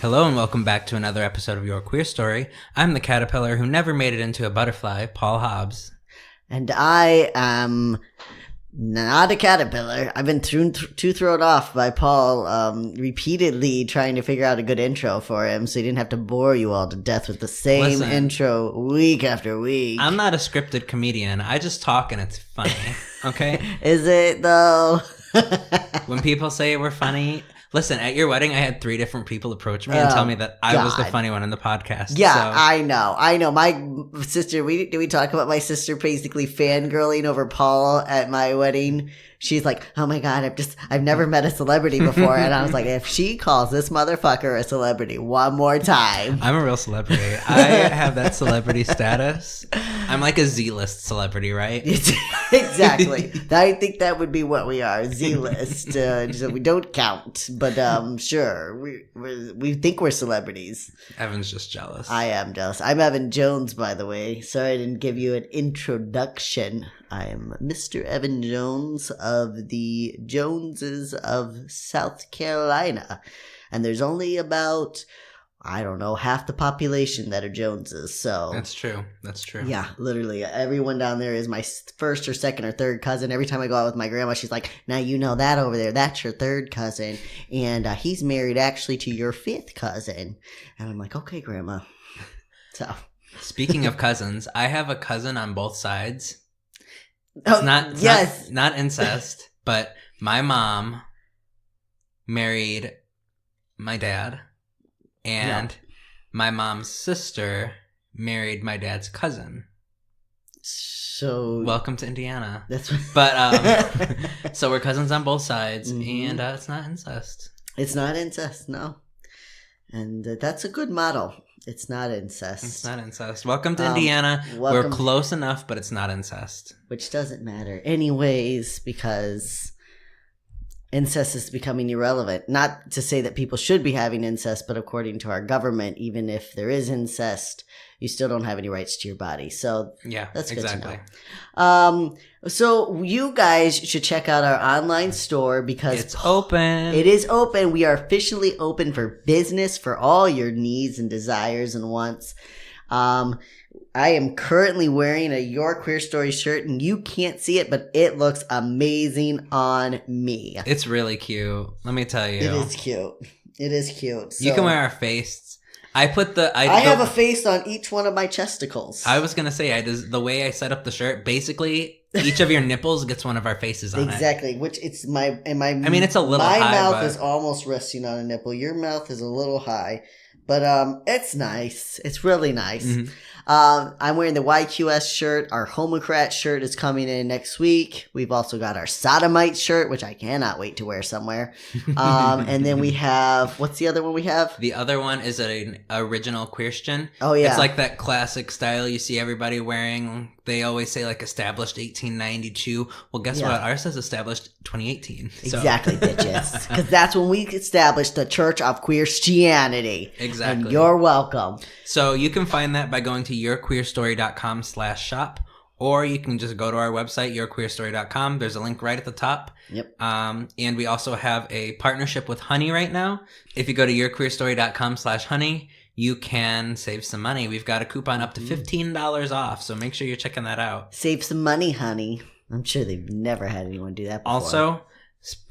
Hello and welcome back to another episode of Your Queer Story. I'm the caterpillar who never made it into a butterfly, Paul Hobbs. And I am not a caterpillar. I've been too thrown off by Paul repeatedly trying to figure out a good intro for him so he didn't have to bore you all to death with the same intro week after week. I'm not a scripted comedian. I just talk and it's funny, okay? Is it, though? When people say we're funny... Listen, at your wedding, I had 3 different people approach me and tell me that I was the funny one in the podcast. Yeah, so. I know. My sister, did we talk about my sister basically fangirling over Paul at my wedding? She's like, oh my God, I've never met a celebrity before. And I was like, if she calls this motherfucker a celebrity one more time. I'm a real celebrity. I have that celebrity status. I'm like a Z-list celebrity, right? Exactly. I think that would be what we are, Z-list. So we don't count, but sure, we think we're celebrities. Evan's just jealous. I am jealous. I'm Evan Jones, by the way. Sorry I didn't give you an introduction. I am Mr. Evan Jones of the Joneses of South Carolina. And there's only about, I don't know, half the population that are Joneses. So That's true. Yeah, literally. Everyone down there is my first or second or third cousin. Every time I go out with my grandma, she's like, now you know that over there. That's your third cousin. And he's married actually to your 5th cousin. And I'm like, okay, grandma. So. Speaking of cousins, I have a cousin on both sides. It's not incest, but my mom married my dad, and my mom's sister married my dad's cousin. So welcome to Indiana. But so we're cousins on both sides, and it's not incest. It's not incest, no. And that's a good model. It's not incest. Welcome to Indiana. We're close enough, but it's not incest. Which doesn't matter anyways, because incest is becoming irrelevant. Not to say that people should be having incest, but according to our government, even if there is incest, you still don't have any rights to your body. So yeah, that's good exactly. To know. So you guys should check out our online store because it's open. It is open. We are officially open for business for all your needs and desires and wants. I am currently wearing a Your Queer Story shirt, and you can't see it, but it looks amazing on me. It's really cute. Let me tell you. It is cute. So, you can wear our face. I have a face on each one of my chesticles. I was going to say, the way I set up the shirt, basically, each of your nipples gets one of our faces on it. Exactly, which it's my... I mean, it's a little high, my mouth is almost resting on a nipple. Your mouth is a little high. But it's nice. It's really nice. Mm-hmm. I'm wearing the YQS shirt. Our Homocrat shirt is coming in next week. We've also got our Sodomite shirt, which I cannot wait to wear somewhere. And then we have, what's the other one we have? The other one is an original Queerstian. Oh, yeah. It's like that classic style you see everybody wearing. They always say like established 1892. Well, guess what? Ours says established 2018. So. Exactly, bitches. Because that's when we established the Church of Queerstianity. Exactly. And you're welcome. So you can find that by going to yourqueerstory.com/shop, or you can just go to our website, yourqueerstory.com. There's a link right at the top. Yep. And we also have a partnership with Honey right now. If you go to yourqueerstory.com/honey, you can save some money. We've got a coupon up to $15 off, so make sure you're checking that out. Save some money, honey. I'm sure they've never had anyone do that before. Also,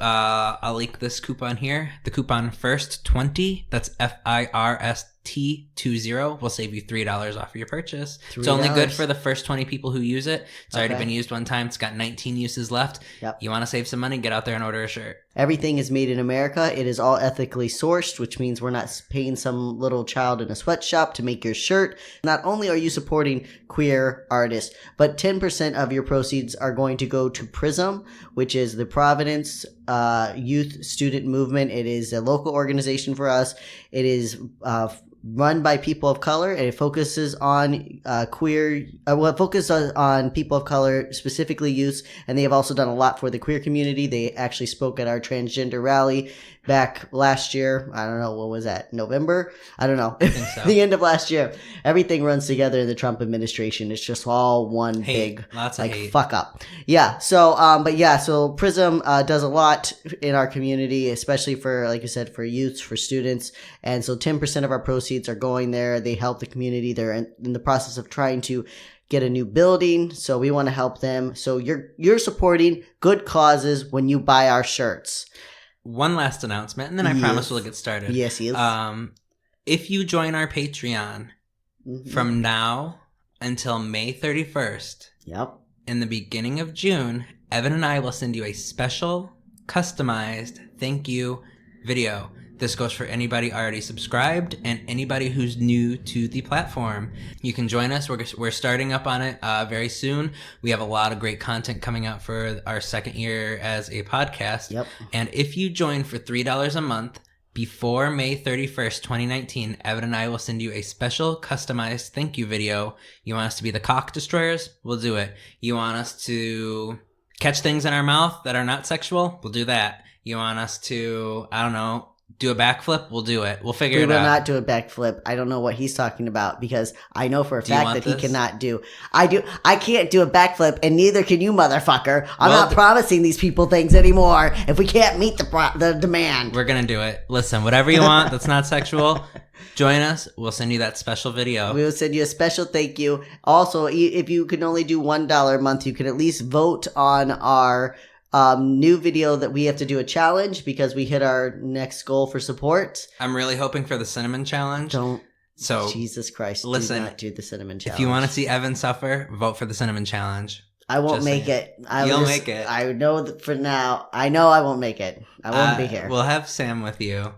I'll link this coupon here. The coupon FIRST20, that's FIRST20, will save you $3 off of your purchase. $3. It's only good for the first 20 people who use it. It's already been used one time. It's got 19 uses left. Yep. You want to save some money? Get out there and order a shirt. Everything is made in America. It is all ethically sourced, which means we're not paying some little child in a sweatshop to make your shirt. Not only are you supporting queer artists, but 10% of your proceeds are going to go to PRISM, which is the Providence Youth Student Movement. It is a local organization for us. It is run by people of color, and it focuses on on people of color, specifically youth, and they have also done a lot for the queer community. They actually spoke at our transgender rally back last year. I don't know, what was that, November? I don't know. I think so. The end of last year. Everything runs together in the Trump administration. It's just all one big, lots of hate. fuck up. Yeah. So, so Prism does a lot in our community, especially for, like you said, for youths, for students. And so 10% of our proceeds are going there. They help the community. They're in the process of trying to get a new building. So we want to help them. So you're supporting good causes when you buy our shirts. One last announcement, and then I promise we'll get started. Yes. If you join our Patreon from now until May 31st, in the beginning of June, Evan and I will send you a special, customized thank you video. This goes for anybody already subscribed and anybody who's new to the platform. You can join us. We're starting up on it very soon. We have a lot of great content coming out for our second year as a podcast. And if you join for $3 a month before May 31st, 2019, Evan and I will send you a special customized thank you video. You want us to be the cock destroyers? We'll do it. You want us to catch things in our mouth that are not sexual? We'll do that. You want us to, I don't know, do a backflip? We'll do it. We'll figure it out. We will not do a backflip. I don't know what he's talking about, because I know for a fact that he cannot do. I can't do a backflip, and neither can you, motherfucker. I'm not promising these people things anymore if we can't meet the demand. We're gonna do it. Listen, whatever you want that's not sexual, join us. We'll send you that special video. We will send you a special thank you. Also, if you can only do $1 a month, you can at least vote on our new video that we have to do a challenge, because we hit our next goal for support. I'm really hoping for the cinnamon challenge. Jesus Christ, listen, do not do the cinnamon challenge. If you want to see Evan suffer, vote for the cinnamon challenge. I won't make it. You'll make it. I know that for now. I know I won't make it. I won't be here. We'll have Sam with you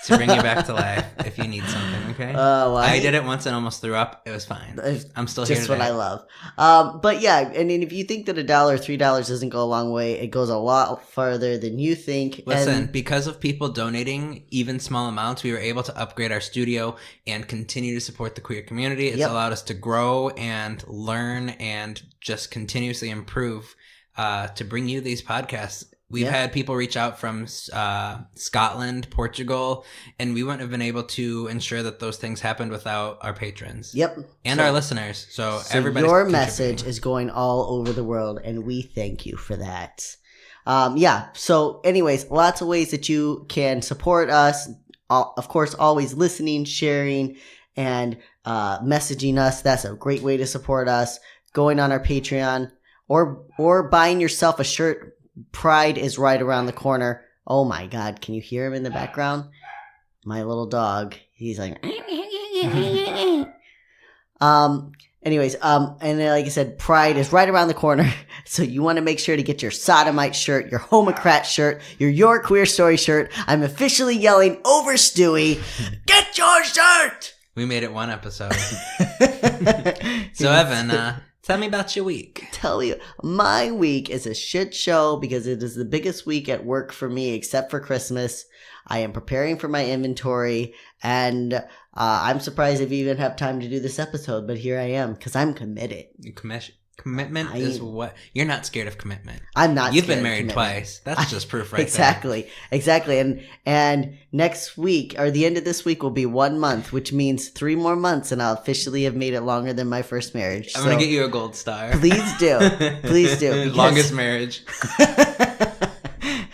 to bring you back to life if you need something, okay? Well, I did it once and almost threw up. It was fine. I'm still here today. Just what I love. But yeah, and if you think that $1, $3 doesn't go a long way, it goes a lot farther than you think. Listen, because of people donating even small amounts, we were able to upgrade our studio and continue to support the queer community. It's allowed us to grow and learn and just continuously improve to bring you these podcasts. We've had people reach out from Scotland, Portugal, and we wouldn't have been able to ensure that those things happened without our patrons. And our listeners. So everybody. Your message is going all over the world, and we thank you for that. So anyways, lots of ways that you can support us. Of course, always listening, sharing, and messaging us. That's a great way to support us. Going on our Patreon or buying yourself a shirt. Pride is right around the corner. Oh my God, can you hear him in the background? My little dog. He's like anyways, and then, like I said, Pride is right around the corner. So you want to make sure to get your sodomite shirt, your homocrat shirt, your queer story shirt. I'm officially yelling over Stewie, get your shirt! We made it one episode. So Evan, tell me about your week. Tell you, my week is a shit show because it is the biggest week at work for me, except for Christmas. I am preparing for my inventory, and I'm surprised if you even have time to do this episode, but here I am, because I'm committed. Commitment is what... You're not scared of commitment. I'm not You've been married twice. That's just proof right there. Exactly. And next week, or the end of this week, will be 1 month, which means 3 more months, and I'll officially have made it longer than my first marriage. I'm going to get you a gold star. Please do. Please do. Longest marriage.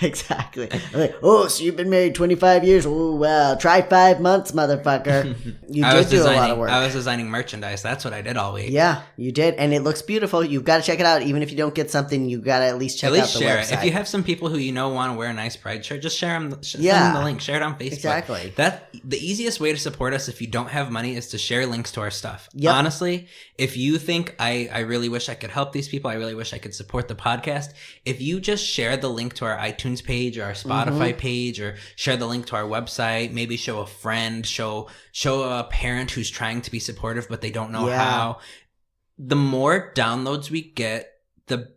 Exactly. I'm like, oh, so you've been married 25 years? Oh, well, try 5 months, motherfucker. You did do a lot of work. I was designing merchandise. That's what I did all week. Yeah, you did. And it looks beautiful. You've got to check it out. Even if you don't get something, you've got to at least check out the share website. It. If you have some people who you know want to wear a nice Pride shirt, just share them. Send them the link. Share it on Facebook. Exactly. The easiest way to support us if you don't have money is to share links to our stuff. Yep. Honestly, if you think, I really wish I could help these people, I really wish I could support the podcast, if you just share the link to our iTunes page or our Spotify page, or share the link to our website, maybe show a friend, show a parent who's trying to be supportive but they don't know how. The more downloads we get, the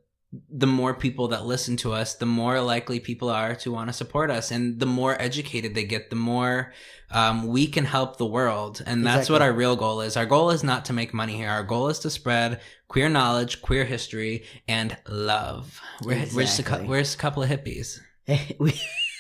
the more people that listen to us, the more likely people are to want to support us. And the more educated they get, the more we can help the world. And that's what our real goal is. Our goal is not to make money here. Our goal is to spread queer knowledge, queer history, and love. We're just a couple of hippies.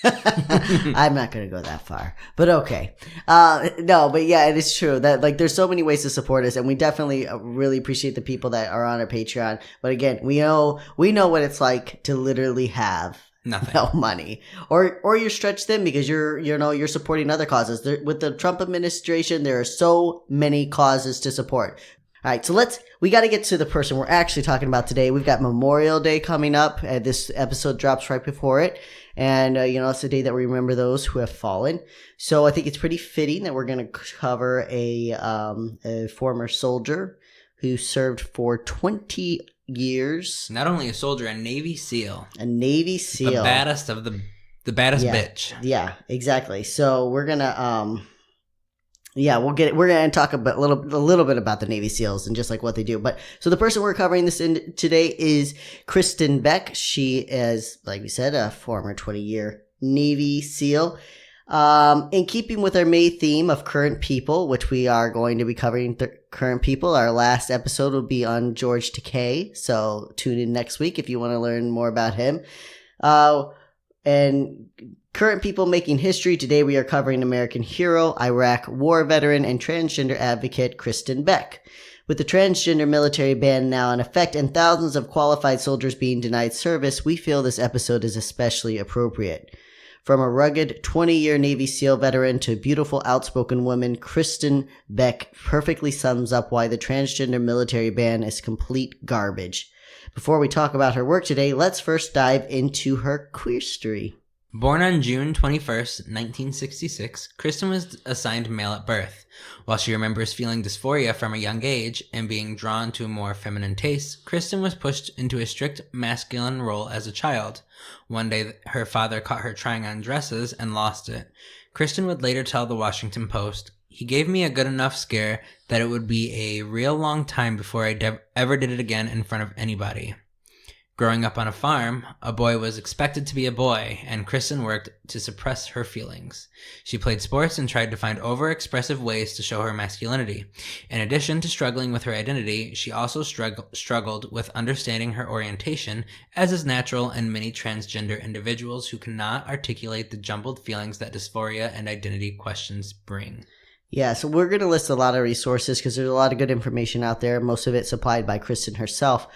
I'm not going to go that far, but okay. No, but yeah, it is true that like there's so many ways to support us, and we definitely really appreciate the people that are on our Patreon. But again, we know what it's like to literally have nothing, no money, or you're stretched thin because you're supporting other causes. With the Trump administration, there are so many causes to support. All right, so we got to get to the person we're actually talking about today. We've got Memorial Day coming up. This episode drops right before it. And, it's the day that we remember those who have fallen. So I think it's pretty fitting that we're going to cover a former soldier who served for 20 years. Not only a soldier, a Navy SEAL. A Navy SEAL. The baddest of the baddest bitch. Yeah, exactly. So we're going to, we're going to talk a little bit about the Navy SEALs and just like what they do. But so the person we're covering this in today is Kristin Beck. She is, like we said, a former 20-year Navy SEAL. In keeping with our May theme of current people, which we are going to be covering current people, our last episode will be on George Takei. So tune in next week if you want to learn more about him. And current people making history. Today we are covering American hero, Iraq war veteran, and transgender advocate Kristin Beck. With the transgender military ban now in effect and thousands of qualified soldiers being denied service, we feel this episode is especially appropriate. From a rugged 20-year Navy SEAL veteran to a beautiful, outspoken woman, Kristin Beck perfectly sums up why the transgender military ban is complete garbage. Before we talk about her work today, let's first dive into her queer story. Born on June 21st, 1966, Kristin was assigned male at birth. While she remembers feeling dysphoria from a young age and being drawn to more feminine tastes, Kristin was pushed into a strict masculine role as a child. One day, her father caught her trying on dresses and lost it. Kristin would later tell the Washington Post, "He gave me a good enough scare that it would be a real long time before I ever did it again in front of anybody." Growing up on a farm, a boy was expected to be a boy, and Kristin worked to suppress her feelings. She played sports and tried to find overexpressive ways to show her masculinity. In addition to struggling with her identity, she also struggled with understanding her orientation, as is natural in many transgender individuals who cannot articulate the jumbled feelings that dysphoria and identity questions bring. Yeah, so we're going to list a lot of resources because there's a lot of good information out there, most of it supplied by Kristin herself.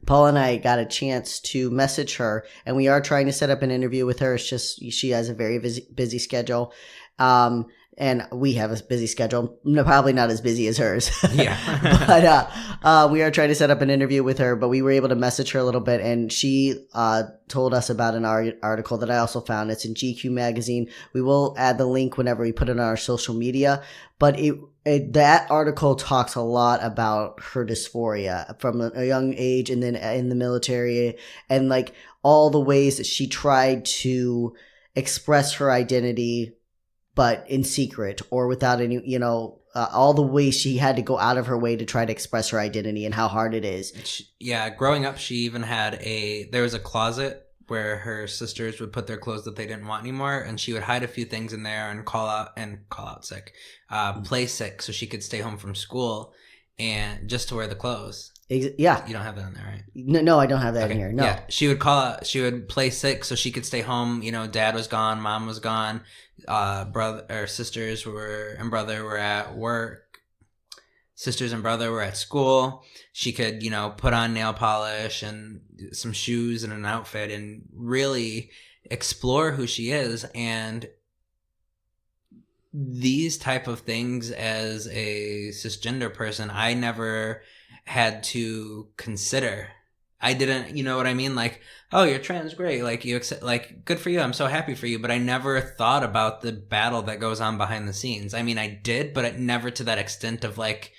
Paul and I got a chance to message her, and we are trying to set up an interview with her. It's just she has a very busy schedule, and we have a busy schedule. No, probably not as busy as hers. Yeah. But we are trying to set up an interview with her, but we were able to message her a little bit, and she told us about an article that I also found. It's in GQ magazine. We will add the link whenever we put it on our social media, but that article talks a lot about her dysphoria from a young age and then in the military, and like all the ways that she tried to express her identity, but in secret or without any, all the ways she had to go out of her way to try to express her identity and how hard it is. Growing up, she even had there was a closet where her sisters would put their clothes that they didn't want anymore, and she would hide a few things in there and call out sick, play sick so she could stay home from school and just to wear the clothes. Yeah. You don't have that in there, right? No, I don't have that in here. No. Yeah, she would play sick so she could stay home. Dad was gone, mom was gone, brother or sisters and brother were at work. Sisters and brother were at school. She could, put on nail polish and some shoes and an outfit and really explore who she is. And these type of things as a cisgender person, I never had to consider. I didn't, you know what I mean? Like, oh, you're trans, great. Like, you accept, like, good for you. I'm so happy for you. But I never thought about the battle that goes on behind the scenes. I mean, I did, but never to that extent of like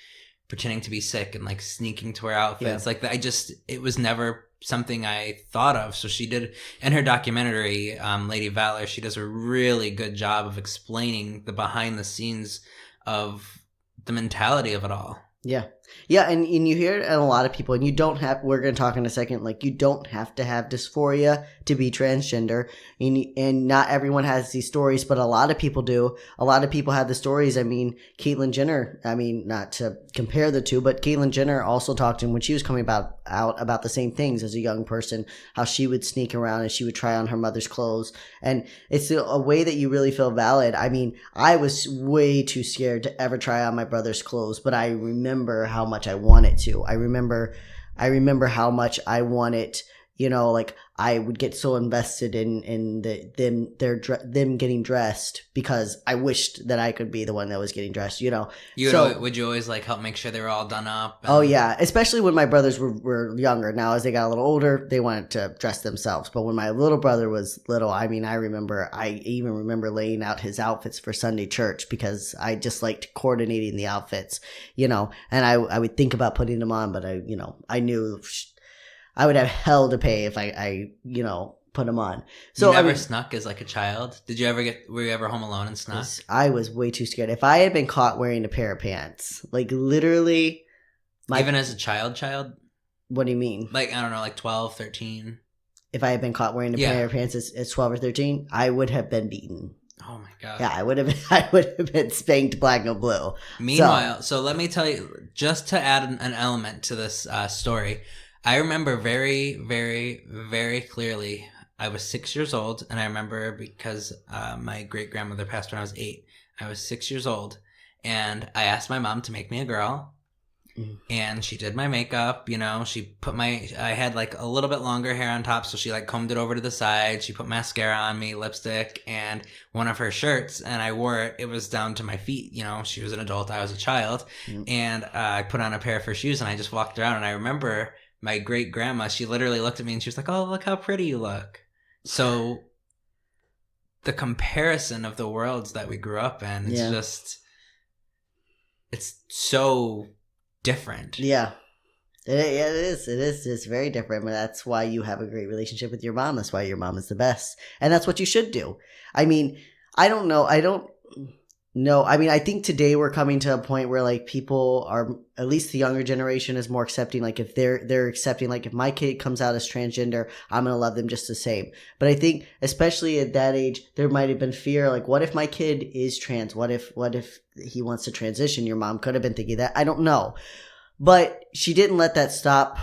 pretending to be sick and like sneaking to wear outfits like that. It was never something I thought of. So she did in her documentary, Lady Valor, she does a really good job of explaining the behind the scenes of the mentality of it all. Yeah. Yeah, and you hear it in a lot of people, and you don't have, we're going to talk in a second, like, you don't have to have dysphoria to be transgender, and not everyone has these stories, but a lot of people do. A lot of people have the stories. I mean, Caitlyn Jenner, I mean, not to compare the two, but Caitlyn Jenner also talked to him when she was coming out about the same things as a young person, how she would sneak around and she would try on her mother's clothes, and it's a way that you really feel valid. I mean, I was way too scared to ever try on my brother's clothes, but I remember how much I wanted to. I remember how much I wanted, like I would get so invested in them getting dressed because I wished that I could be the one that was getting dressed, Would you always like help make sure they were all done up? Oh yeah, especially when my brothers were younger. Now as they got a little older, they wanted to dress themselves. But when my little brother was little, I mean, I even remember laying out his outfits for Sunday church because I just liked coordinating the outfits, and I would think about putting them on, but I knew I would have hell to pay if I put them on. So you never snuck as like a child? Were you ever home alone and snuck? I was way too scared. If I had been caught wearing a pair of pants, like literally. Even as a child? What do you mean? Like, I don't know, like 12, 13? If I had been caught wearing a pair of pants at 12 or 13, I would have been beaten. Oh my God. Yeah, I would have been spanked black and blue. Meanwhile, so let me tell you, just to add an element to this story, I remember very, very, very clearly, I was 6 years old, and I remember because my great-grandmother passed when I was 8. I was 6 years old, and I asked my mom to make me a girl, and she did my makeup, she put I had like a little bit longer hair on top, so she like combed it over to the side, she put mascara on me, lipstick, and one of her shirts, and I wore it, it was down to my feet, she was an adult, I was a child, and I put on a pair of her shoes, and I just walked around, and I remember my great grandma, she literally looked at me and she was like, "Oh, look how pretty you look." So the comparison of the worlds that we grew up in, it's so different. Yeah. It is. It's very different, but that's why you have a great relationship with your mom. That's why your mom is the best. And that's what you should do. I mean, I don't know. No, I mean, I think today we're coming to a point where like people are, at least the younger generation is more accepting. Like if they're accepting, like if my kid comes out as transgender, I'm going to love them just the same. But I think especially at that age, there might have been fear. Like what if my kid is trans? What if he wants to transition? Your mom could have been thinking that. I don't know. But she didn't let that stop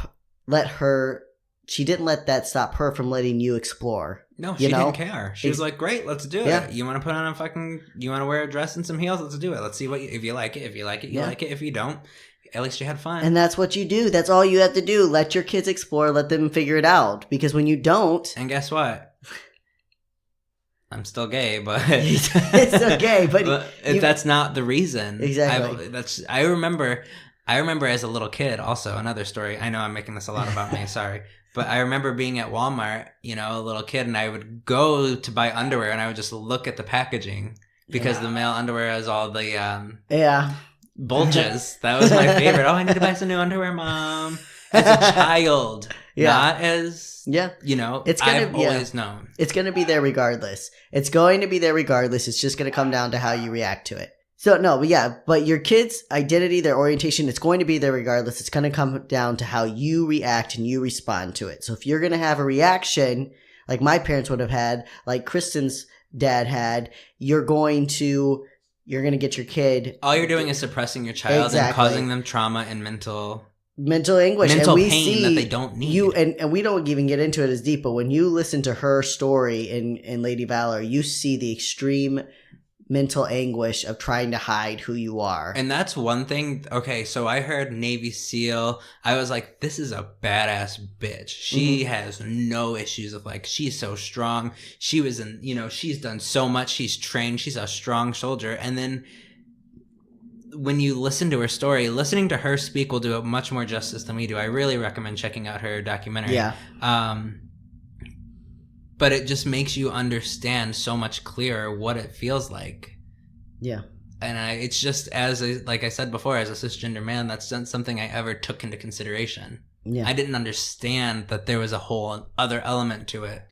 her from letting you explore. No, she didn't care. She was like, "Great, let's do it. You want to put on you want to wear a dress and some heels? Let's do it. Let's see if you like it. If you like it, you like it. If you don't, at least you had fun." And that's what you do. That's all you have to do. Let your kids explore. Let them figure it out. Because when you don't... And guess what? I'm still gay, but... It's still gay, but that's not the reason. Exactly. I remember as a little kid, also, another story. I know I'm making this a lot about me, sorry. But I remember being at Walmart, a little kid, and I would go to buy underwear, and I would just look at the packaging because the male underwear has all the bulges. That was my favorite. Oh, I need to buy some new underwear, Mom. As a child, not as I've always known. It's going to be there regardless. It's just going to come down to how you react to it. So, no, but your kids' identity, their orientation, it's going to be there regardless. It's going to come down to how you react and you respond to it. So if you're going to have a reaction, like my parents would have had, like Kristen's dad had, you're going to get your kid. All you're doing is suppressing your child and causing them trauma and mental anguish. Mental pain that they don't need. And we don't even get into it as deep, but when you listen to her story in Lady Valor, you see the extreme mental anguish of trying to hide who you are. And that's one thing. Okay, so I heard Navy SEAL. I was like, this is a badass bitch. She has no issues of like, she's so strong. She was she's done so much. She's trained. She's a strong soldier. And then when you listen to her story, listening to her speak will do it much more justice than we do. I really recommend checking out her documentary. Yeah. But it just makes you understand so much clearer what it feels like. Yeah. And it's just like I said before, as a cisgender man, that's not something I ever took into consideration. Yeah. I didn't understand that there was a whole other element to it.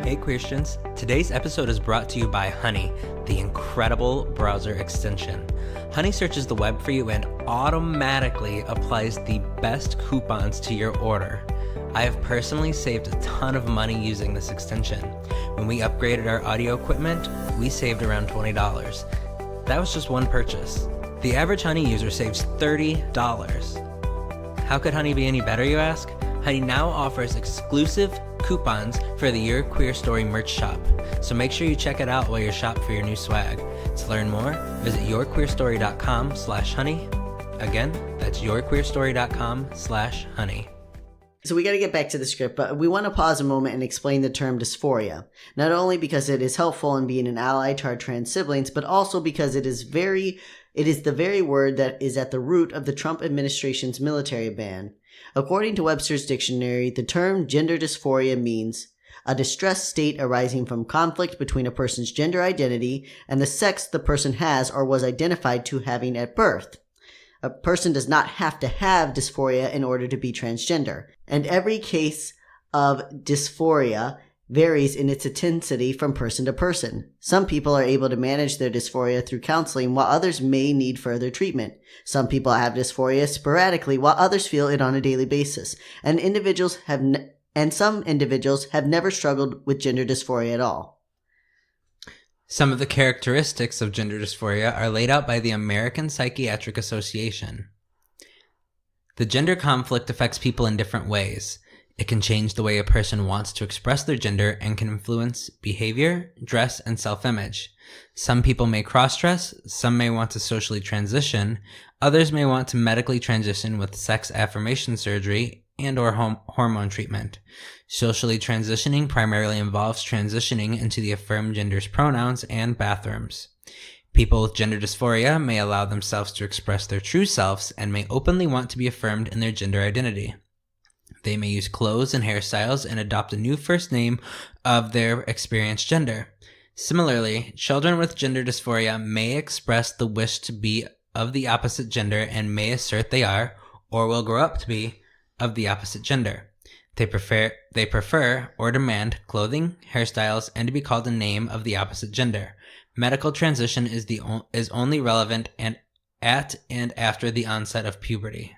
Hey Christians, today's episode is brought to you by Honey, the incredible browser extension. Honey searches the web for you and automatically applies the best coupons to your order. I have personally saved a ton of money using this extension. When we upgraded our audio equipment, we saved around $20. That was just one purchase. The average Honey user saves $30. How could Honey be any better, you ask? Honey now offers exclusive coupons for the Your Queer Story merch shop, so make sure you check it out while you shop for your new swag. To learn more, visit yourqueerstory.com/honey. Again, that's yourqueerstory.com/honey. So we got to get back to the script, but we want to pause a moment and explain the term dysphoria. Not only because it is helpful in being an ally to our trans siblings, but also because it is the very word that is at the root of the Trump administration's military ban. According to Webster's dictionary, the term gender dysphoria means a distressed state arising from conflict between a person's gender identity and the sex the person has or was identified to having at birth. A person does not have to have dysphoria in order to be transgender, and every case of dysphoria varies in its intensity from person to person. Some people are able to manage their dysphoria through counseling, while others may need further treatment. Some people have dysphoria sporadically, while others feel it on a daily basis. And some individuals have never struggled with gender dysphoria at all. Some of the characteristics of gender dysphoria are laid out by the American Psychiatric Association. The gender conflict affects people in different ways. It can change the way a person wants to express their gender and can influence behavior, dress, and self-image. Some people may cross-dress, some may want to socially transition, others may want to medically transition with sex affirmation surgery and or hormone treatment. Socially transitioning primarily involves transitioning into the affirmed gender's pronouns and bathrooms. People with gender dysphoria may allow themselves to express their true selves and may openly want to be affirmed in their gender identity. They may use clothes and hairstyles and adopt a new first name of their experienced gender. Similarly, children with gender dysphoria may express the wish to be of the opposite gender and may assert they are, or will grow up to be, of the opposite gender. They prefer or demand clothing, hairstyles, and to be called a name of the opposite gender. Medical transition is only relevant at and after the onset of puberty.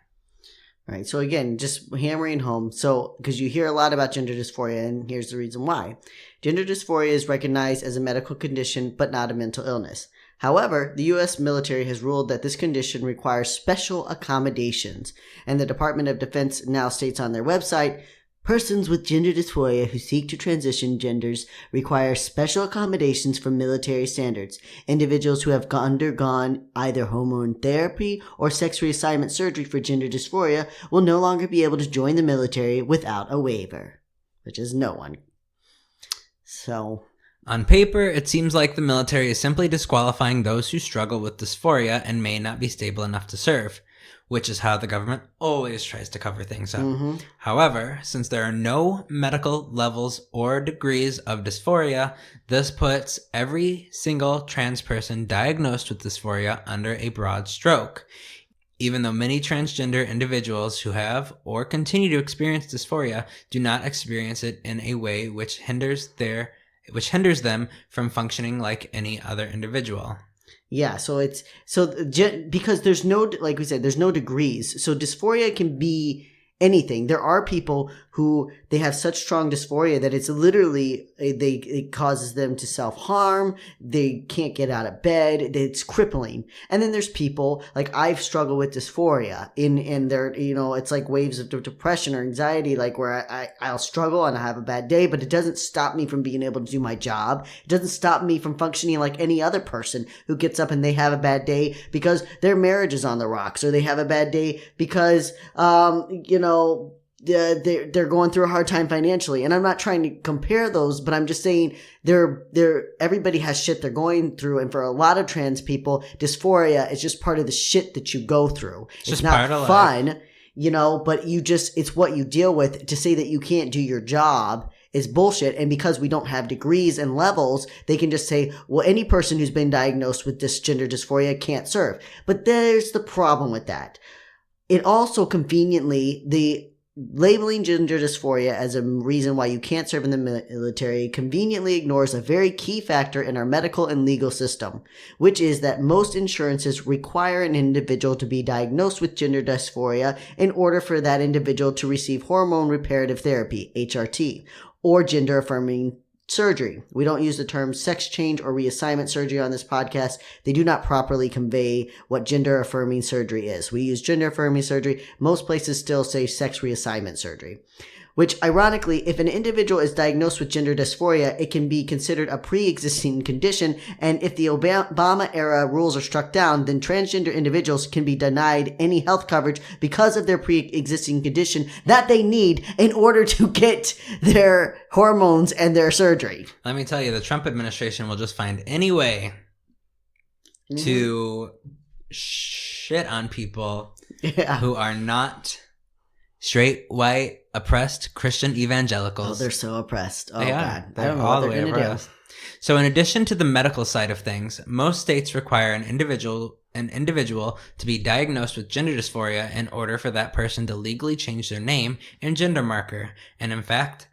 Right. So again, just hammering home. So, because you hear a lot about gender dysphoria, and here's the reason why. Gender dysphoria is recognized as a medical condition, but not a mental illness. However, the U.S. military has ruled that this condition requires special accommodations, and the Department of Defense now states on their website, persons with gender dysphoria who seek to transition genders require special accommodations from military standards. Individuals who have undergone either hormone therapy or sex reassignment surgery for gender dysphoria will no longer be able to join the military without a waiver, which is no one. So, on paper, it seems like the military is simply disqualifying those who struggle with dysphoria and may not be stable enough to serve, which is how the government always tries to cover things up. Mm-hmm. However, since there are no medical levels or degrees of dysphoria, this puts every single trans person diagnosed with dysphoria under a broad stroke. Even though many transgender individuals who have or continue to experience dysphoria do not experience it in a way which hinders them from functioning like any other individual. Yeah, because there's no, like we said, there's no degrees. So dysphoria can be anything. There are people who they have such strong dysphoria that it's literally it causes them to self-harm. They can't get out of bed. It's crippling. And then there's people like I've struggled with dysphoria in their, it's like waves of depression or anxiety, like where I'll struggle and I have a bad day, but it doesn't stop me from being able to do my job. It doesn't stop me from functioning like any other person who gets up and they have a bad day because their marriage is on the rocks, or they have a bad day because, they're going through a hard time financially. And I'm not trying to compare those, but I'm just saying everybody has shit they're going through. And for a lot of trans people, dysphoria is just part of the shit that you go through. It's not fun, but it's what you deal with. To say that you can't do your job is bullshit. And because we don't have degrees and levels, they can just say, well, any person who's been diagnosed with this gender dysphoria can't serve. But there's the problem with that. It also conveniently, labeling gender dysphoria as a reason why you can't serve in the military conveniently ignores a very key factor in our medical and legal system, which is that most insurances require an individual to be diagnosed with gender dysphoria in order for that individual to receive hormone reparative therapy, HRT, or gender affirming surgery. We don't use the term sex change or reassignment surgery on this podcast. They do not properly convey what gender affirming surgery is. We use gender affirming surgery. Most places still say sex reassignment surgery. Which, ironically, if an individual is diagnosed with gender dysphoria, it can be considered a pre-existing condition, and if the Obama-era rules are struck down, then transgender individuals can be denied any health coverage because of their pre-existing condition that they need in order to get their hormones and their surgery. Let me tell you, the Trump administration will just find any way to shit on people who are not straight, white, oppressed Christian evangelicals. Oh, they're so oppressed. Oh, they God. Are. I don't know what they're going to do. So in addition to the medical side of things, most states require an individual to be diagnosed with gender dysphoria in order for that person to legally change their name and gender marker. And in fact,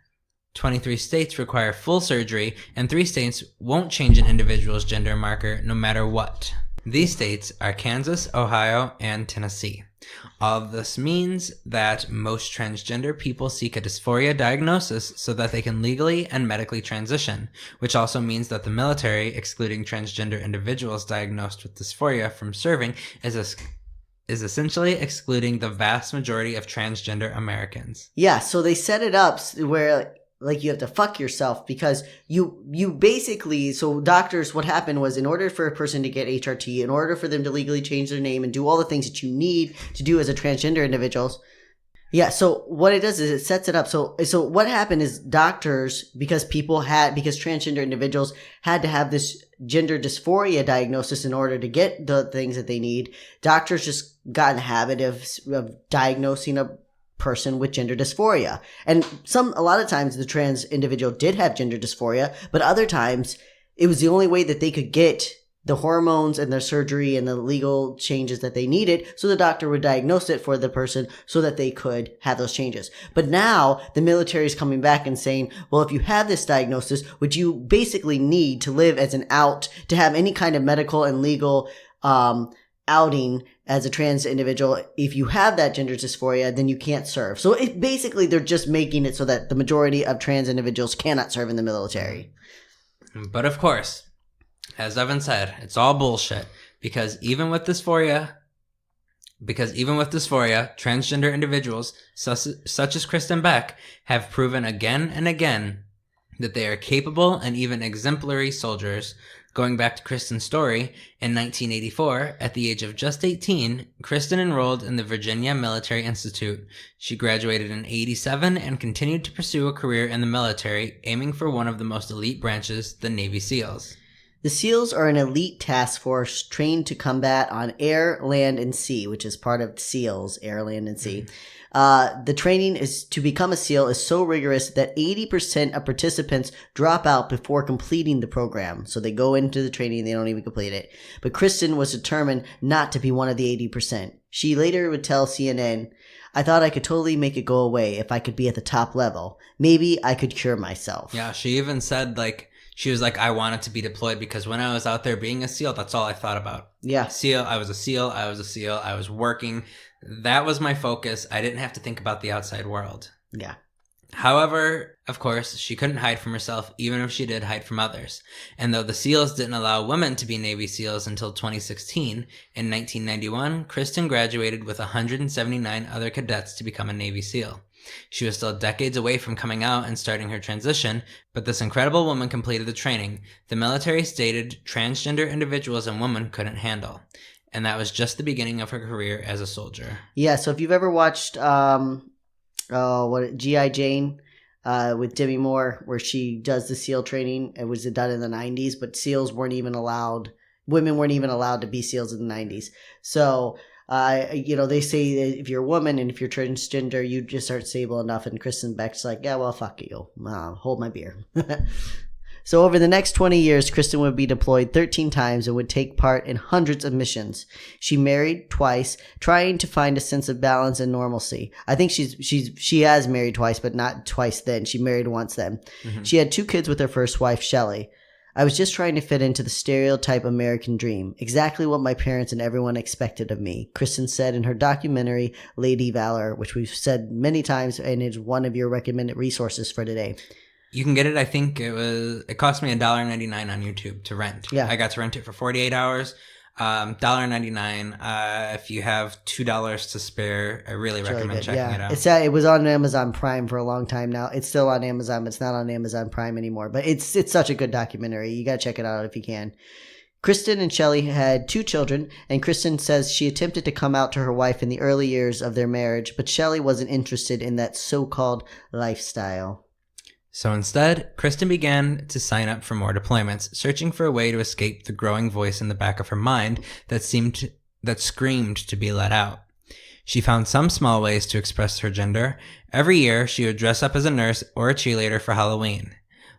23 states require full surgery, and 3 states won't change an individual's gender marker no matter what. These states are Kansas, Ohio, and Tennessee. All of this means that most transgender people seek a dysphoria diagnosis so that they can legally and medically transition, which also means that the military, excluding transgender individuals diagnosed with dysphoria from serving, is essentially excluding the vast majority of transgender Americans. Yeah, so they set it up where like you have to fuck yourself because you basically, so doctors, what happened was in order for a person to get HRT, in order for them to legally change their name and do all the things that you need to do as a transgender individuals. Yeah, so what it does is it sets it up. So what happened is doctors, because transgender individuals had to have this gender dysphoria diagnosis in order to get the things that they need, doctors just got in the habit of diagnosing a person with gender dysphoria. And a lot of times the trans individual did have gender dysphoria, but other times it was the only way that they could get the hormones and their surgery and the legal changes that they needed, so the doctor would diagnose it for the person so that they could have those changes. But now the military is coming back and saying, well, if you have this diagnosis, which you basically need to live as an out, to have any kind of medical and legal outing as a trans individual, if you have that gender dysphoria, then you can't serve. So basically they're just making it so that the majority of trans individuals cannot serve in the military. But of course, as Evan said, it's all bullshit because even with dysphoria, transgender individuals such as Kristin Beck have proven again and again that they are capable and even exemplary soldiers. Going back to Kristin's story, in 1984, at the age of just 18, Kristin enrolled in the Virginia Military Institute. She graduated in 87 and continued to pursue a career in the military, aiming for one of the most elite branches, the Navy SEALs. The SEALs are an elite task force trained to combat on air, land, and sea, which is part of SEALs, air, land, and sea. The training to become a SEAL is so rigorous that 80% of participants drop out before completing the program. So they go into the training and they don't even complete it. But Kristin was determined not to be one of the 80%. She later would tell CNN, "I thought I could totally make it go away if I could be at the top level. Maybe I could cure myself." Yeah, she even said, she was like, I wanted to be deployed because when I was out there being a SEAL, that's all I thought about. Yeah. I was a SEAL. I was working. That was my focus. I didn't have to think about the outside world. Yeah. However, of course, she couldn't hide from herself, even if she did hide from others. And though the SEALs didn't allow women to be Navy SEALs until 2016, in 1991, Kristin graduated with 179 other cadets to become a Navy SEAL. She was still decades away from coming out and starting her transition, but this incredible woman completed the training the military stated transgender individuals and women couldn't handle. And that was just the beginning of her career as a soldier. Yeah, so if you've ever watched G.I. Jane with Demi Moore, where she does the SEAL training, it was done in the 90s, but women weren't even allowed to be SEALs in the 90s. So they say that if you're a woman and if you're transgender, you just aren't stable enough. And Kristin Beck's like, yeah, well, fuck you. Hold my beer. So over the next 20 years, Kristin would be deployed 13 times and would take part in hundreds of missions. She married twice, trying to find a sense of balance and normalcy. I think she has married twice, but not twice then. She married once then. Mm-hmm. She had 2 kids with her first wife, Shelley. I was just trying to fit into the stereotype American dream, exactly what my parents and everyone expected of me, Kristin said in her documentary, Lady Valor, which we've said many times and is one of your recommended resources for today. You can get it. I think it cost me $1.99 on YouTube to rent. Yeah. I got to rent it for 48 hours. $1.99. If you have $2 to spare, I really recommend checking it out. It was on Amazon Prime for a long time now. It's still on Amazon, but it's not on Amazon Prime anymore. But it's such a good documentary. You got to check it out if you can. Kristin and Shelley had 2 children, and Kristin says she attempted to come out to her wife in the early years of their marriage, but Shelley wasn't interested in that so-called lifestyle. So instead, Kristin began to sign up for more deployments, searching for a way to escape the growing voice in the back of her mind that screamed to be let out. She found some small ways to express her gender. Every year, she would dress up as a nurse or a cheerleader for Halloween.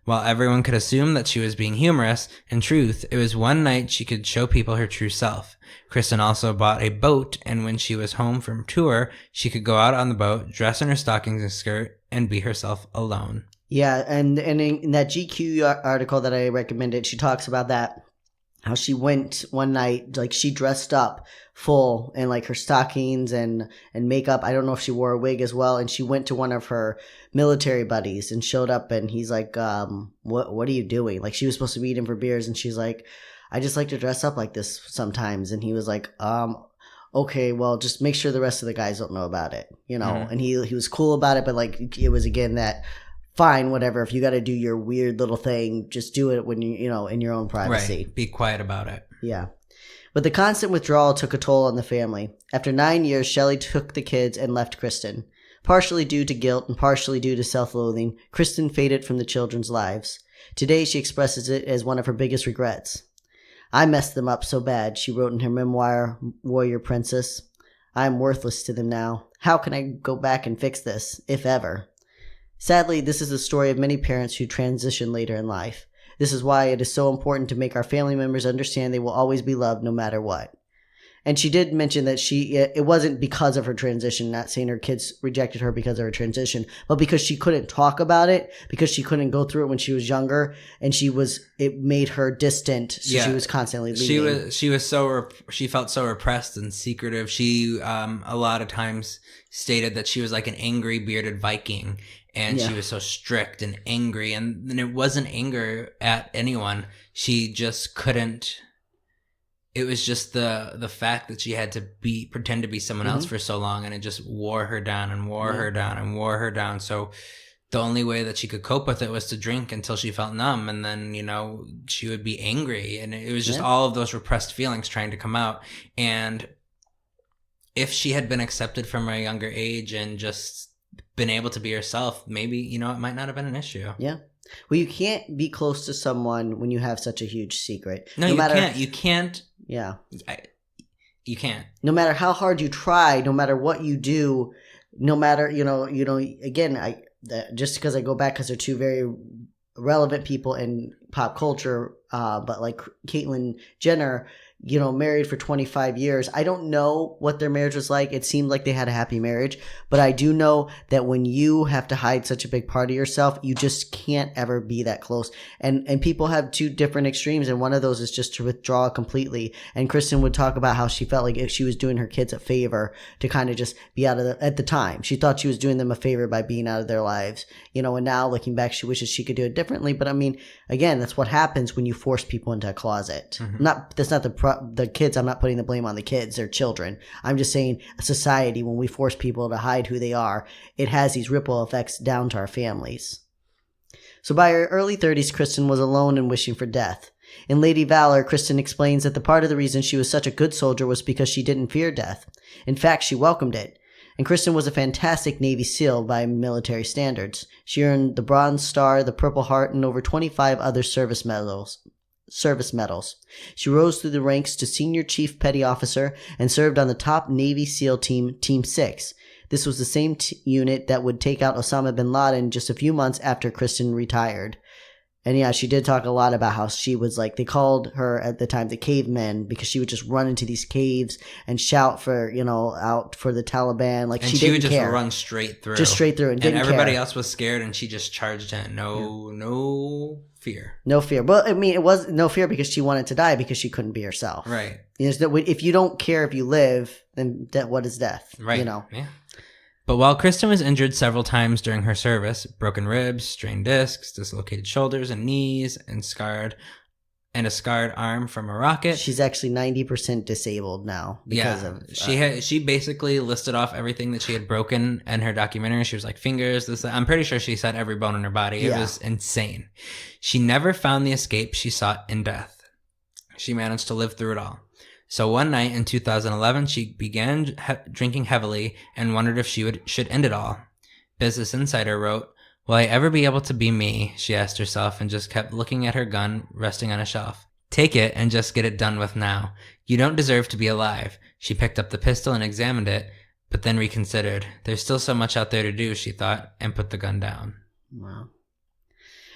While everyone could assume that she was being humorous, in truth, it was one night she could show people her true self. Kristin also bought a boat, and when she was home from tour, she could go out on the boat, dress in her stockings and skirt, and be herself alone. Yeah, and in that GQ article that I recommended, she talks about that, how she went one night, like she dressed up full in like her stockings and makeup. I don't know if she wore a wig as well, and she went to one of her military buddies and showed up, and he's like, what are you doing? Like, she was supposed to meet him for beers, and she's like, I just like to dress up like this sometimes. And he was like, okay, well, just make sure the rest of the guys don't know about it, you know? Mm-hmm. And he was cool about it, but like, it was again that, fine, whatever. If you got to do your weird little thing, just do it when you know, in your own privacy. Right. Be quiet about it. Yeah. But the constant withdrawal took a toll on the family. After 9 years, Shelley took the kids and left Kristin. Partially due to guilt and partially due to self-loathing, Kristin faded from the children's lives. Today, she expresses it as one of her biggest regrets. I messed them up so bad, she wrote in her memoir, Warrior Princess. I am worthless to them now. How can I go back and fix this, if ever? Sadly, this is the story of many parents who transition later in life. This is why it is so important to make our family members understand they will always be loved no matter what. And she did mention that it wasn't because of her transition, not saying her kids rejected her because of her transition, but because she couldn't talk about it, because she couldn't go through it when she was younger, and it made her distant, so she was constantly leaving. She felt so repressed and secretive. She, a lot of times stated that she was like an angry bearded Viking, and she was so strict and angry, and it wasn't anger at anyone. She just couldn't. It was just the fact that she had to pretend to be someone else for so long, and it just wore her down and wore her down and wore her down. So the only way that she could cope with it was to drink until she felt numb, and then, you know, she would be angry, and it was just all of those repressed feelings trying to come out. And if she had been accepted from a younger age and just been able to be herself, maybe, you know, it might not have been an issue. Yeah. Well, you can't be close to someone when you have such a huge secret. No, you can't. You can't. Yeah. You can't. No matter how hard you try, no matter what you do, no matter, again, just because I go back because they're two very relevant people in pop culture, but like Caitlyn Jenner, married for 25 years. I don't know what their marriage was like. It seemed like they had a happy marriage, but I do know that when you have to hide such a big part of yourself, you just can't ever be that close. And people have two different extremes, and one of those is just to withdraw completely. And Kristin would talk about how she felt like if she was doing her kids a favor to kind of just be out of at the time, she thought she was doing them a favor by being out of their lives, and now looking back, she wishes she could do it differently. But I mean, again, that's what happens when you force people into a closet. Mm-hmm. That's not the kids. I'm not putting the blame on the kids. They're children. I'm just saying society, when we force people to hide who they are, it has these ripple effects down to our families. So by her early 30s, Kristin was alone and wishing for death. In Lady Valor, Kristin explains that the part of the reason she was such a good soldier was because she didn't fear death. In fact, she welcomed it. And Kristin was a fantastic Navy SEAL by military standards. She earned the Bronze Star, the Purple Heart, and over 25 other service medals. She rose through the ranks to Senior Chief Petty Officer and served on the top Navy SEAL team, Team 6. This was the same unit that would take out Osama bin Laden just a few months after Kristin retired. And yeah, she did talk a lot about how she was like, they called her at the time the cavemen because she would just run into these caves and shout for, out for the Taliban. Like, and she would didn't just care. run straight through. Just straight through. And everybody care. else was scared and she just charged in. No fear. No fear. Well, I mean, it was no fear because she wanted to die because she couldn't be herself. Right. If you don't care if you live, then what is death? Right. Yeah. But while Kristin was injured several times during her service, broken ribs, strained discs, dislocated shoulders and knees, and a scarred arm from a rocket. She's actually 90% disabled now because of she basically listed off everything that she had broken in her documentary. She was like, fingers, this, I'm pretty sure she said every bone in her body. It was insane. She never found the escape she sought in death. She managed to live through it all. So one night in 2011, she began drinking heavily and wondered if she should end it all. Business Insider wrote, "Will I ever be able to be me?" she asked herself, and just kept looking at her gun resting on a shelf. "Take it and just get it done with now. You don't deserve to be alive." She picked up the pistol and examined it, but then reconsidered. There's still so much out there to do, she thought, and put the gun down. Wow.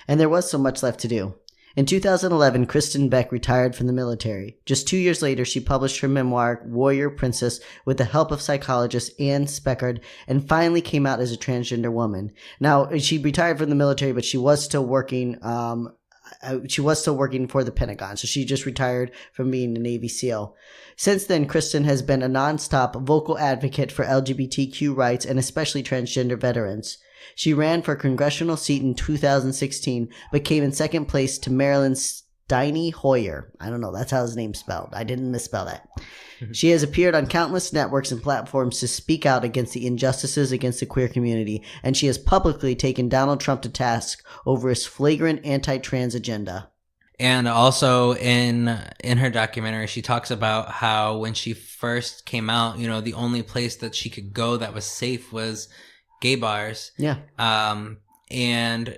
And there was so much left to do. In 2011, Kristin Beck retired from the military. Just 2 years later, she published her memoir, Warrior Princess, with the help of psychologist Anne Speckard, and finally came out as a transgender woman. Now, she retired from the military, but she was still working. She was still working for the Pentagon, so she just retired from being a Navy SEAL. Since then, Kristin has been a nonstop vocal advocate for LGBTQ rights and especially transgender veterans. She ran for a congressional seat in 2016, but came in second place to Maryland's Steny Hoyer. I don't know. That's how his name's spelled. I didn't misspell that. She has appeared on countless networks and platforms to speak out against the injustices against the queer community, and she has publicly taken Donald Trump to task over his flagrant anti-trans agenda. And also in her documentary, she talks about how when she first came out, the only place that she could go that was safe was gay bars. Yeah. And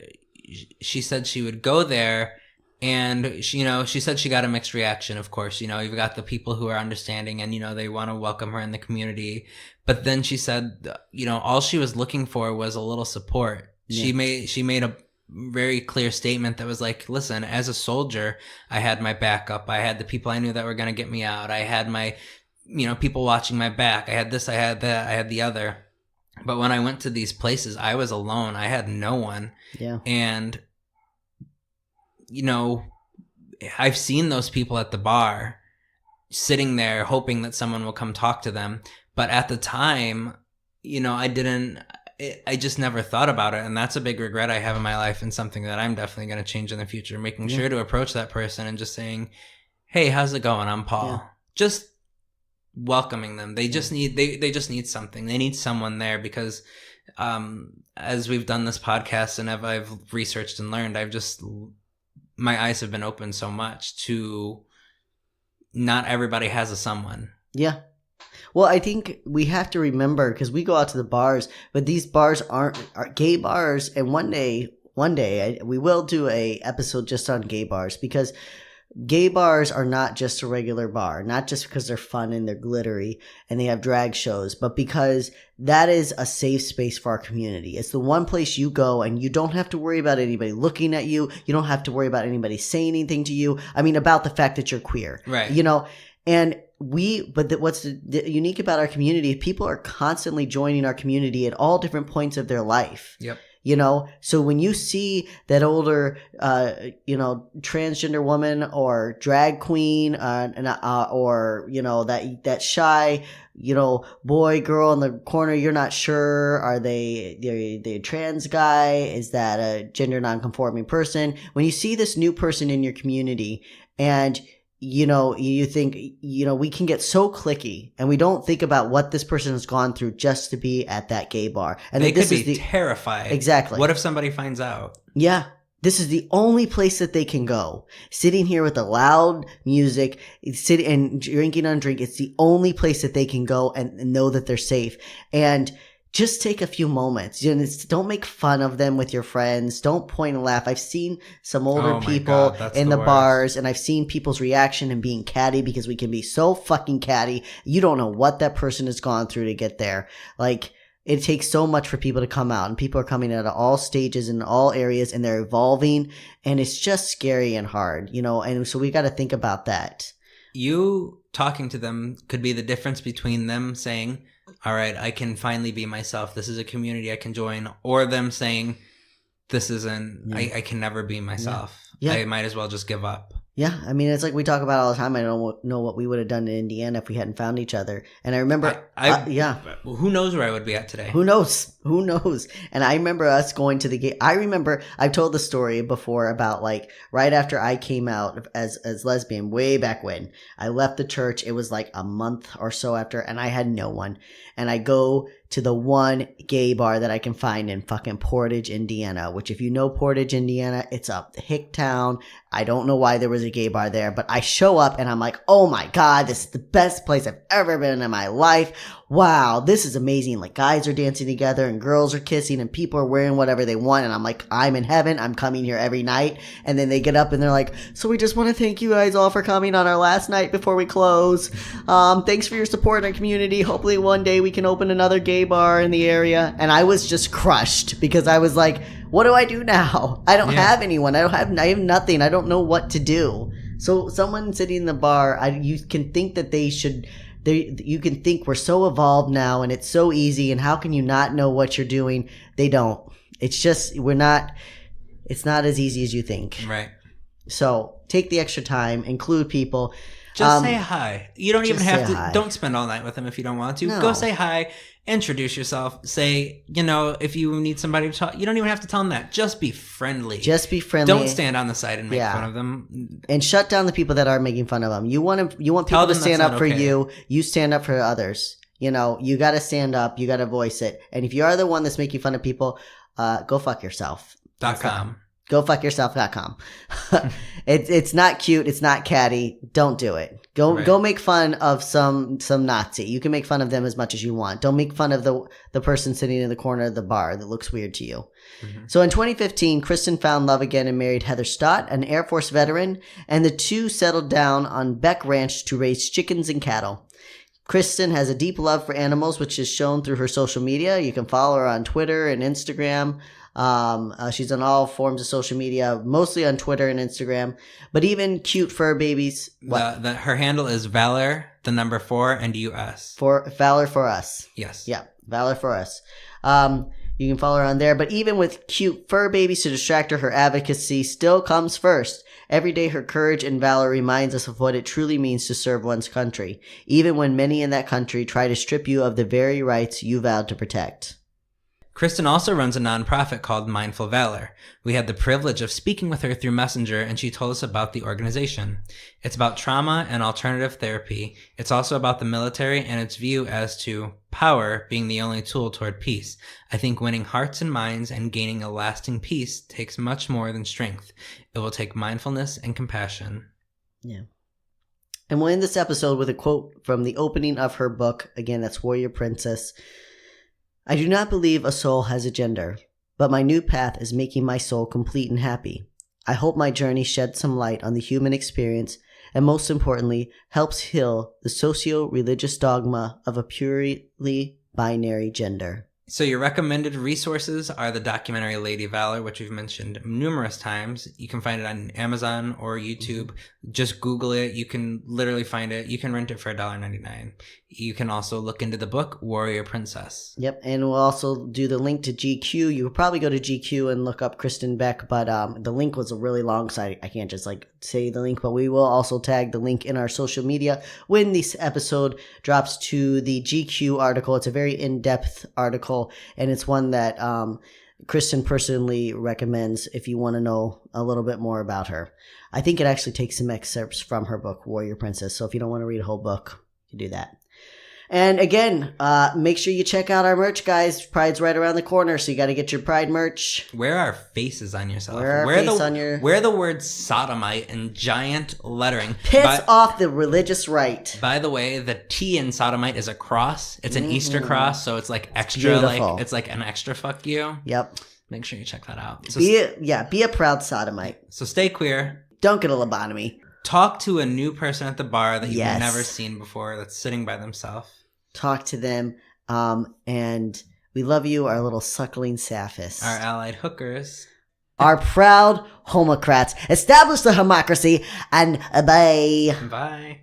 she said she would go there, and she said she got a mixed reaction. Of course, you've got the people who are understanding and they want to welcome her in the community. But then she said, all she was looking for was a little support. Yeah. She made a very clear statement that was like, listen, as a soldier, I had my backup. I had the people I knew that were going to get me out. I had my, people watching my back. I had this, I had that, I had the other. But when I went to these places, I was alone. I had no one. Yeah. And, I've seen those people at the bar sitting there hoping that someone will come talk to them. But at the time, I just never thought about it. And that's a big regret I have in my life, and something that I'm definitely going to change in the future, making sure to approach that person and just saying, hey, how's it going? I'm Paul. Yeah. Just welcoming them. They just need they just need something. They need someone there, because as we've done this podcast and I've researched and learned, my eyes have been opened so much to not everybody has a someone. Yeah. Well, I think we have to remember, because we go out to the bars, but these bars are gay bars, and one day we will do a episode just on gay bars, because gay bars are not just a regular bar, not just because they're fun and they're glittery and they have drag shows, but because that is a safe space for our community. It's the one place you go and you don't have to worry about anybody looking at you. You don't have to worry about anybody saying anything to you. I mean, about the fact that you're queer. Right. And what's the unique about our community, people are constantly joining our community at all different points of their life. Yep. So when you see that older, transgender woman or drag queen, or, that shy, boy, girl in the corner, you're not sure, are they a trans guy? Is that a gender nonconforming person? When you see this new person in your community and you think, we can get so cliquey and we don't think about what this person has gone through just to be at that gay bar. And they could be terrified. Exactly. What if somebody finds out? Yeah. This is the only place that they can go. Sitting here with the loud music, sitting and drinking on drink. It's the only place that they can go and know that they're safe. And just take a few moments. Don't make fun of them with your friends. Don't point and laugh. I've seen some older people in the bars, and I've seen people's reaction and being catty, because we can be so fucking catty. You don't know what that person has gone through to get there. Like, it takes so much for people to come out, and people are coming out of all stages and all areas, and they're evolving, and it's just scary and hard, and so we got to think about that. You talking to them could be the difference between them saying, all right, I can finally be myself. This is a community I can join. Or them saying, this isn't, I can never be myself. Yeah. I might as well just give up. Yeah, I mean, it's like we talk about all the time. I don't know what we would have done in Indiana if we hadn't found each other. And I remember, who knows where I would be at today? Who knows? And I remember us going to the gate. I remember I've told the story before about like right after I came out as lesbian, way back when I left the church. It was like a month or so after, and I had no one. And I go to the one gay bar that I can find in fucking Portage, Indiana, which if you know Portage, Indiana, it's a hick town. I don't know why there was a gay bar there, but I show up and I'm like, oh my God, this is the best place I've ever been in my life. Wow, this is amazing. Like guys are dancing together and girls are kissing and people are wearing whatever they want. And I'm like, I'm in heaven. I'm coming here every night. And then they get up and they're like, so we just want to thank you guys all for coming on our last night before we close. Thanks for your support in our community. Hopefully one day we can open another gay bar in the area. And I was just crushed because I was like, what do I do now? I don't have anyone. I have nothing. I don't know what to do. So someone sitting in the bar, you can think that you can think we're so evolved now and it's so easy and how can you not know what you're doing? They don't. It's just, it's not as easy as you think. Right. So take the extra time, include people. Just say hi. You don't even have to, don't spend all night with them if you don't want to. No. Go say hi, introduce yourself, say, if you need somebody to talk, you don't even have to tell them that. Just be friendly. Don't stand on the side and make fun of them. And shut down the people that are making fun of them. You want people to stand up for you. You stand up for others. You got to stand up. You got to voice it. And if you are the one that's making fun of people, go fuck yourself. .com. GoFuckYourself.com. It's not cute. It's not catty. Don't do it. Go make fun of some Nazi. You can make fun of them as much as you want. Don't make fun of the person sitting in the corner of the bar that looks weird to you. Mm-hmm. So in 2015, Kristin found love again and married Heather Stott, an Air Force veteran, and the two settled down on Beck Ranch to raise chickens and cattle. Kristin has a deep love for animals, which is shown through her social media. You can follow her on Twitter and Instagram. She's on all forms of social media, mostly on Twitter and Instagram, but even cute fur babies. Her handle is Valor, the number 4 and US. For Valor for Us. Yes. Yeah. Valor for Us. You can follow her on there, but even with cute fur babies to distract her, her advocacy still comes first. Every day, her courage and valor reminds us of what it truly means to serve one's country, even when many in that country try to strip you of the very rights you vowed to protect. Kristin also runs a nonprofit called Mindful Valor. We had the privilege of speaking with her through Messenger, and she told us about the organization. It's about trauma and alternative therapy. It's also about the military and its view as to power being the only tool toward peace. I think winning hearts and minds and gaining a lasting peace takes much more than strength. It will take mindfulness and compassion. Yeah. And we'll end this episode with a quote from the opening of her book. Again, that's Warrior Princess. I do not believe a soul has a gender, but my new path is making my soul complete and happy. I hope my journey sheds some light on the human experience and most importantly, helps heal the socio-religious dogma of a purely binary gender. So your recommended resources are the documentary Lady Valor, which we've mentioned numerous times. You can find it on Amazon or YouTube. Just Google it. You can literally find it. You can rent it for $1.99. You can also look into the book Warrior Princess. Yep, and we'll also do the link to GQ. You could probably go to GQ and look up Kristin Beck, but the link was a really long site. I can't just say the link, but we will also tag the link in our social media when this episode drops to the GQ article. It's a very in-depth article, and it's one that Kristin personally recommends if you want to know a little bit more about her. I think it actually takes some excerpts from her book, Warrior Princess, so if you don't want to read a whole book, you can do that. And again, make sure you check out our merch, guys. Pride's right around the corner, so you got to get your Pride merch. Wear our faces on yourself. Wear the word sodomite in giant lettering. Piss off the religious right. By the way, the T in sodomite is a cross. It's an Easter cross, so it's like extra, it's like an extra fuck you. Yep. Make sure you check that out. So be a proud sodomite. So stay queer. Don't get a lobotomy. Talk to a new person at the bar that you've never seen before that's sitting by themselves. Talk to them, and We love you, our little suckling saphists. Our allied hookers. Our proud homocrats. Establish the homocracy, and bye. Bye.